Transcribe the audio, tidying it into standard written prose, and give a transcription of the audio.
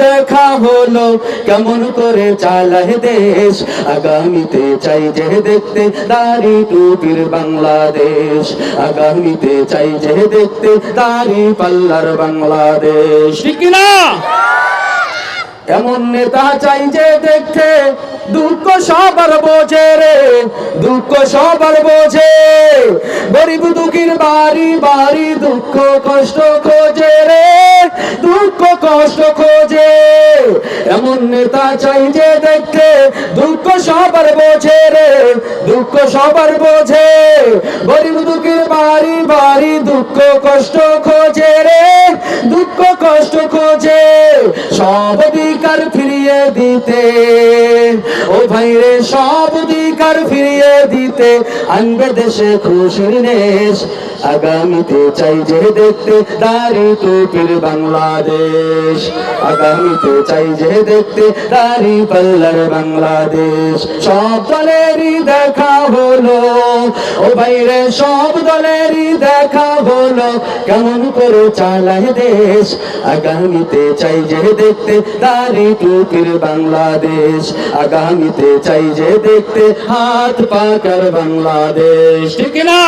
দেখা হলো কেমন করে চালায় দেশ আগামীতে চাই যে দেখতে দাড়ি টুপির বাংলাদেশ আগামীতে চাই যে দেখতে দাড়ি পাল্লার বাংলাদেশ ঠিক না এমন নেতা চাই যে দেখতে দুঃখ সবার বোঝে রে দুঃখ সবার বোঝে গরিব দুঃখীর বাড়ি বাড়ি দুঃখ কষ্ট খোঁজে রে দুঃখ কষ্ট খোঁজে এমন নেতা চাই যে দেখতে দুঃখ সবার বোঝে রে দুঃখ সবার বোঝে গরিব দুঃখীর বাড়ি বাড়ি দুঃখ কষ্ট খোঁজে রে দুঃখ কষ্ট খোঁজে সব অধিকার ফিরিয়ে দিতে ও ভাই রে সব অধিকার ফিরিয়ে দিতে আনবে দেশে খুশির দেশ আগামীতে চাই যে দেখতে দাড়ি টুপির বাংলাদেশ আগামীতে চাই যে দেখতে দাড়ি পাল্লার বাংলাদেশ সব দলেরই দেখা হলো ও ভাই রে সব দলেরই দেখা হলো কেমন করে চালায় দেশ আগামীতে চাই যে দেখতে দাড়ি টুপির বাংলাদেশ আগামীতে চাই যে দেখতে হাত পাকার বাংলাদেশ ঠিক না